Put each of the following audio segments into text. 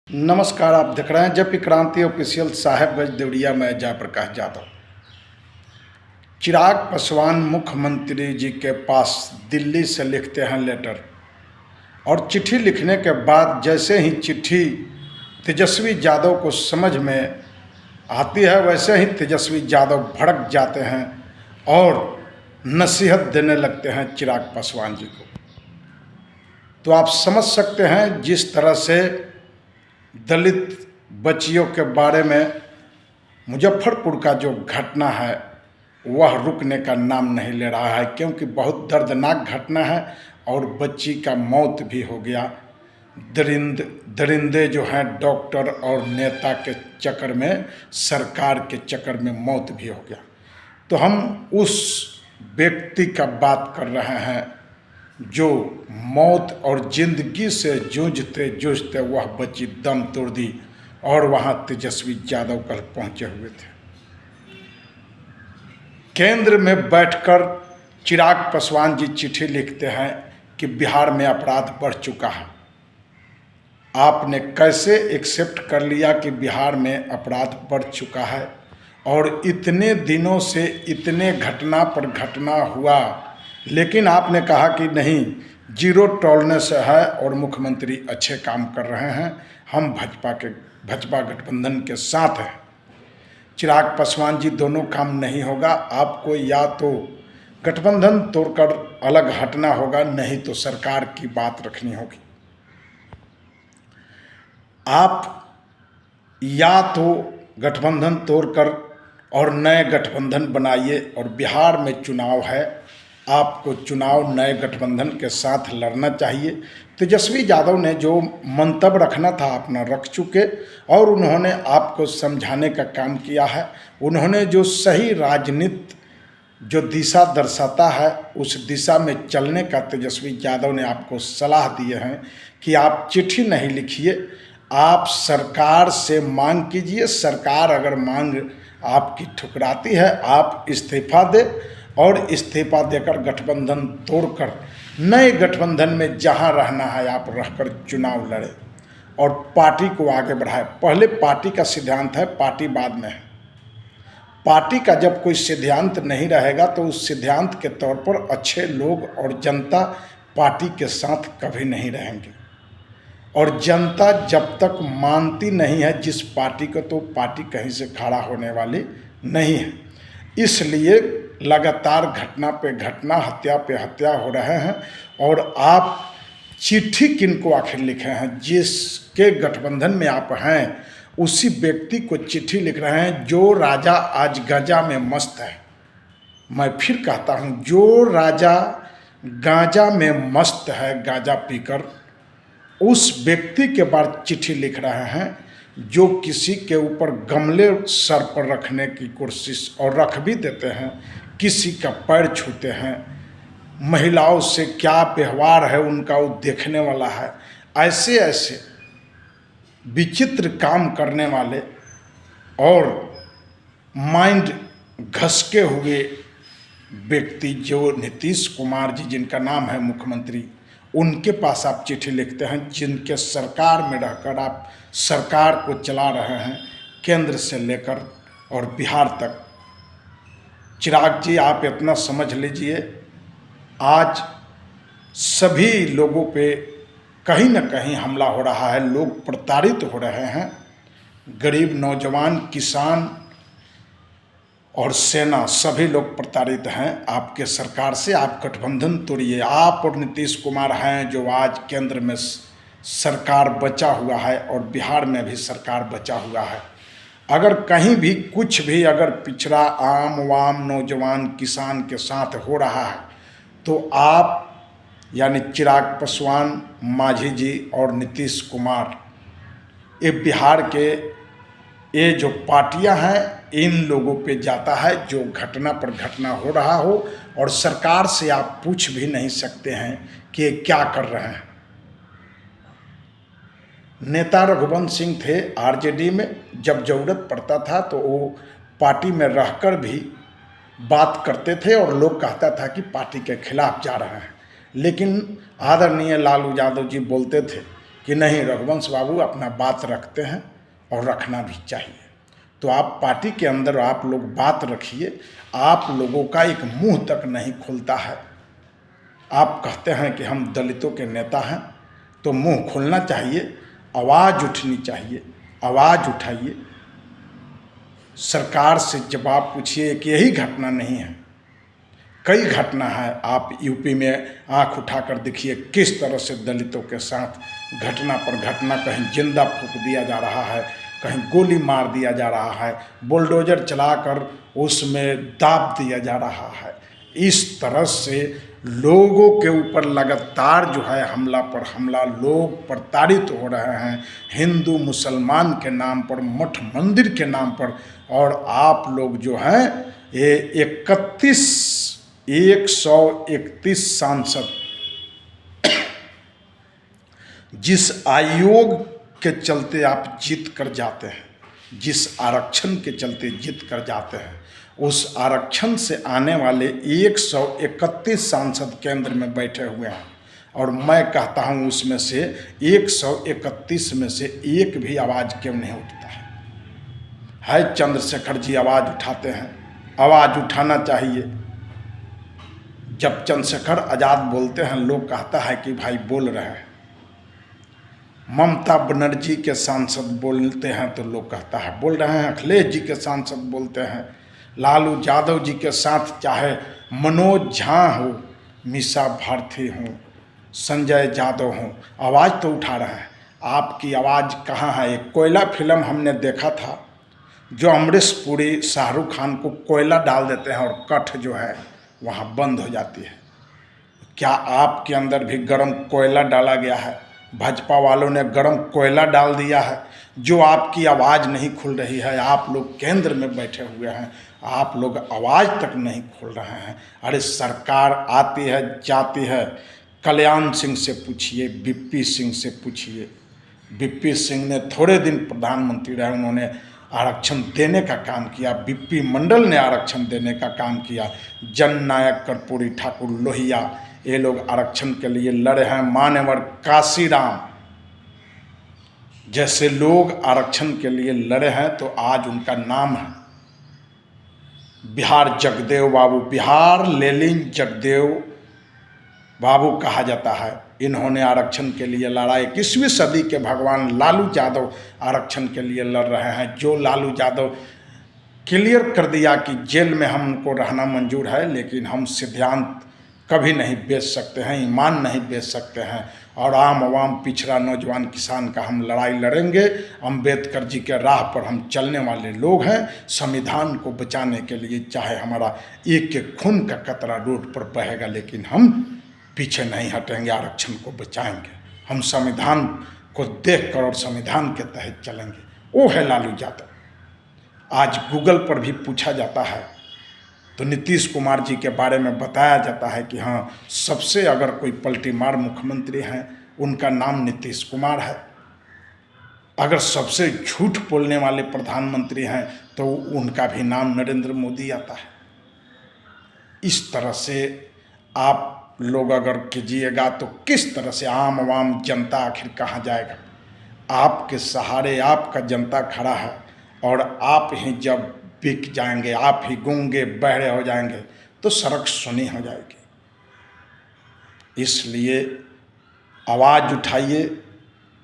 नमस्कार। आप देख रहे हैं जब क्रांति ऑफिशियल साहेबगंज देवरिया में जयप्रकाश यादव। चिराग पासवान मुख्यमंत्री जी के पास दिल्ली से लिखते हैं लेटर, और चिट्ठी लिखने के बाद जैसे ही चिट्ठी तेजस्वी यादव को समझ में आती है वैसे ही तेजस्वी यादव भड़क जाते हैं और नसीहत देने लगते हैं चिराग पासवान जी को। तो आप समझ सकते हैं जिस तरह से दलित बच्चियों के बारे में मुजफ्फरपुर का जो घटना है वह रुकने का नाम नहीं ले रहा है, क्योंकि बहुत दर्दनाक घटना है और बच्ची का मौत भी हो गया। दरिंदे जो हैं डॉक्टर और नेता के चक्कर में, सरकार के चक्कर में मौत भी हो गया। तो हम उस व्यक्ति का बात कर रहे हैं जो मौत और जिंदगी से जूझते जूझते वह बच्ची दम तोड़ दी, और वहाँ तेजस्वी यादव कल पहुँचे हुए थे। केंद्र में बैठकर चिराग पासवान जी चिट्ठी लिखते हैं कि बिहार में अपराध बढ़ चुका है। आपने कैसे एक्सेप्ट कर लिया कि बिहार में अपराध बढ़ चुका है, और इतने दिनों से इतने घटना पर घटना हुआ, लेकिन आपने कहा कि नहीं, जीरो टॉलरेंस है और मुख्यमंत्री अच्छे काम कर रहे हैं, हम भाजपा गठबंधन के साथ हैं। चिराग पासवान जी, दोनों काम नहीं होगा। आपको या तो गठबंधन तोड़कर अलग हटना होगा, नहीं तो सरकार की बात रखनी होगी। आप या तो गठबंधन तोड़कर और नए गठबंधन बनाइए, और बिहार में चुनाव है, आपको चुनाव नए गठबंधन के साथ लड़ना चाहिए। तेजस्वी यादव ने जो मंतव्य रखना था अपना रख चुके, और उन्होंने आपको समझाने का काम किया है। उन्होंने जो सही राजनीति जो दिशा दर्शाता है उस दिशा में चलने का तेजस्वी यादव ने आपको सलाह दिए हैं कि आप चिट्ठी नहीं लिखिए, आप सरकार से मांग कीजिए। सरकार अगर मांग आपकी ठुकराती है, आप इस्तीफा दें, और इस्तीफा देकर गठबंधन तोड़कर नए गठबंधन में जहां रहना है आप रहकर चुनाव लड़ें और पार्टी को आगे बढ़ाएं। पहले पार्टी का सिद्धांत है, पार्टी बाद में है। पार्टी का जब कोई सिद्धांत नहीं रहेगा तो उस सिद्धांत के तौर पर अच्छे लोग और जनता पार्टी के साथ कभी नहीं रहेंगे, और जनता जब तक मानती नहीं है जिस पार्टी को, तो पार्टी कहीं से खड़ा होने वाली नहीं है। इसलिए लगातार घटना पे घटना, हत्या पे हत्या हो रहे हैं, और आप चिट्ठी किनको आखिर लिखे हैं? जिसके गठबंधन में आप हैं उसी व्यक्ति को चिट्ठी लिख रहे हैं जो राजा आज गांजा में मस्त है। मैं फिर कहता हूं, जो राजा गांजा में मस्त है, गांजा पीकर, उस व्यक्ति के बाद चिट्ठी लिख रहे हैं जो किसी के ऊपर गमले सर पर रखने की कोशिश, और रख भी देते हैं, किसी का पैर छूते हैं, महिलाओं से क्या व्यवहार है उनका वो देखने वाला है। ऐसे ऐसे विचित्र काम करने वाले और माइंड घसके हुए व्यक्ति जो नीतीश कुमार जी, जिनका नाम है मुख्यमंत्री, उनके पास आप चिट्ठी लिखते हैं, जिनके सरकार में रहकर आप सरकार को चला रहे हैं, केंद्र से लेकर और बिहार तक। चिराग जी, आप इतना समझ लीजिए, आज सभी लोगों पे कहीं न कहीं हमला हो रहा है, लोग प्रताड़ित हो रहे हैं। गरीब, नौजवान, किसान और सेना, सभी लोग प्रताड़ित हैं आपके सरकार से। आप गठबंधन तोड़िए। आप और नीतीश कुमार हैं जो आज केंद्र में सरकार बचा हुआ है और बिहार में भी सरकार बचा हुआ है। अगर कहीं भी कुछ भी अगर पिछड़ा आम वाम नौजवान किसान के साथ हो रहा है, तो आप यानी चिराग पासवान, मांझी जी और नीतीश कुमार, ये बिहार के ये जो पार्टियां हैं, इन लोगों पे जाता है जो घटना पर घटना हो रहा हो, और सरकार से आप पूछ भी नहीं सकते हैं कि ये क्या कर रहे हैं। नेता रघुवंश सिंह थे आरजेडी में, जब जरूरत पड़ता था तो वो पार्टी में रहकर भी बात करते थे, और लोग कहता था कि पार्टी के खिलाफ जा रहे हैं। लेकिन आदरणीय लालू यादव जी बोलते थे कि नहीं रघुवंश बाबू अपना बात रखते हैं और रखना भी चाहिए। तो आप पार्टी के अंदर आप लोग बात रखिए। आप लोगों का एक मुंह तक नहीं खुलता है। आप कहते हैं कि हम दलितों के नेता हैं, तो मुंह खुलना चाहिए, आवाज़ उठनी चाहिए, आवाज़ उठाइए, सरकार से जवाब पूछिए कि यही घटना नहीं है, कई घटना है। आप यूपी में आंख उठाकर देखिए किस तरह से दलितों के साथ घटना पर घटना, कहीं जिंदा फूंक दिया जा रहा है, कहीं गोली मार दिया जा रहा है, बुलडोजर चलाकर उसमें दाब दिया जा रहा है। इस तरह से लोगों के ऊपर लगातार जो है हमला पर हमला, लोग प्रताड़ित हो रहे हैं हिंदू मुसलमान के नाम पर, मठ मंदिर के नाम पर। और आप लोग जो हैं ये 131 सांसद जिस आयोग के चलते आप जीत कर जाते हैं, जिस आरक्षण के चलते जीत कर जाते हैं, उस आरक्षण से आने वाले 131 सांसद केंद्र में बैठे हुए हैं। और मैं कहता हूं उसमें से 131 में से एक भी आवाज़ क्यों नहीं उठता है। चंद्रशेखर जी आवाज़ उठाते हैं, आवाज़ उठाना चाहिए। जब चंद्रशेखर आज़ाद बोलते हैं लोग कहता है कि भाई बोल रहे हैं। ममता बनर्जी के सांसद बोलते हैं तो लोग कहता है बोल रहे हैं। अखिलेश जी के सांसद बोलते हैं, लालू यादव जी के साथ चाहे मनोज झा हो, मीसा भारती हो, संजय यादव हो, आवाज़ तो उठा रहे हैं। आपकी आवाज़ कहाँ है? एक कोयला फिल्म हमने देखा था, जो अमरीश पुरी शाहरुख खान को कोयला डाल देते हैं और कठ जो है वहाँ बंद हो जाती है। क्या आपके अंदर भी गर्म कोयला डाला गया है? भाजपा वालों ने गर्म कोयला डाल दिया है, जो आपकी आवाज़ नहीं खुल रही है। आप लोग केंद्र में बैठे हुए हैं, आप लोग आवाज़ तक नहीं खोल रहे हैं। अरे सरकार आती है जाती है, कल्याण सिंह से पूछिए, बीपी सिंह से पूछिए। बीपी सिंह ने थोड़े दिन प्रधानमंत्री रहे, उन्होंने आरक्षण देने का काम किया। बीपी मंडल ने आरक्षण देने का काम किया। जननायक कर्पूरी ठाकुर लोहिया, ये लोग आरक्षण के लिए लड़े हैं। मान्यवर काशीराम जैसे लोग आरक्षण के लिए लड़े हैं, तो आज उनका नाम है बिहार जगदेव बाबू, बिहार लेलिन जगदेव बाबू कहा जाता है। इन्होंने आरक्षण के लिए लड़ा। 21वीं सदी के भगवान लालू यादव आरक्षण के लिए लड़ रहे हैं। जो लालू यादव क्लियर कर दिया कि जेल में हमको रहना मंजूर है, लेकिन हम सिद्धांत कभी नहीं बेच सकते हैं, ईमान नहीं बेच सकते हैं। और आम आवाम, पिछड़ा, नौजवान, किसान का हम लड़ाई लड़ेंगे। अम्बेडकर जी के राह पर हम चलने वाले लोग हैं। संविधान को बचाने के लिए चाहे हमारा एक एक खून का कतरा रोड पर बहेगा, लेकिन हम पीछे नहीं हटेंगे, आरक्षण को बचाएंगे। हम संविधान को देखकर और संविधान के तहत चलेंगे। वो है लालू यादव। आज गूगल पर भी पूछा जाता है तो नीतीश कुमार जी के बारे में बताया जाता है कि हाँ, सबसे अगर कोई पलटीमार मुख्यमंत्री हैं उनका नाम नीतीश कुमार है। अगर सबसे झूठ बोलने वाले प्रधानमंत्री हैं तो उनका भी नाम नरेंद्र मोदी आता है। इस तरह से आप लोग अगर कीजिएगा तो किस तरह से आम आवाम जनता आखिर कहाँ जाएगा? आपके सहारे आपका जनता खड़ा है, और आप ही जब बिक जाएंगे, आप ही गूंगे बहरे हो जाएंगे, तो सड़क सुनी हो जाएगी। इसलिए आवाज़ उठाइए।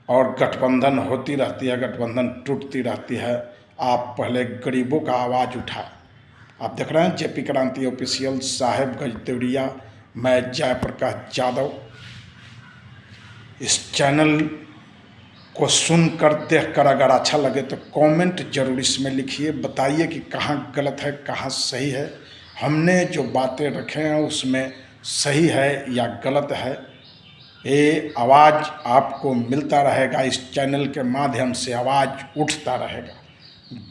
और गठबंधन होती रहती है, गठबंधन टूटती रहती है। आप पहले गरीबों का आवाज़ उठाएं। आप देख रहे हैं जेपी क्रांति ऑफिशियल, साहेबगंज देवरिया, मैं जयप्रकाश यादव। इस चैनल को सुनकर देखकर अगर अच्छा लगे तो कमेंट जरूर इसमें लिखिए, बताइए कि कहाँ गलत है कहाँ सही है। हमने जो बातें रखे हैं उसमें सही है या गलत है। ये आवाज़ आपको मिलता रहेगा, इस चैनल के माध्यम से आवाज़ उठता रहेगा।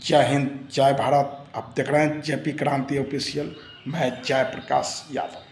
जय हिंद, जय भारत। आप देख रहे हैं जेपी क्रांति ऑफिशियल, मैं जयप्रकाश यादव।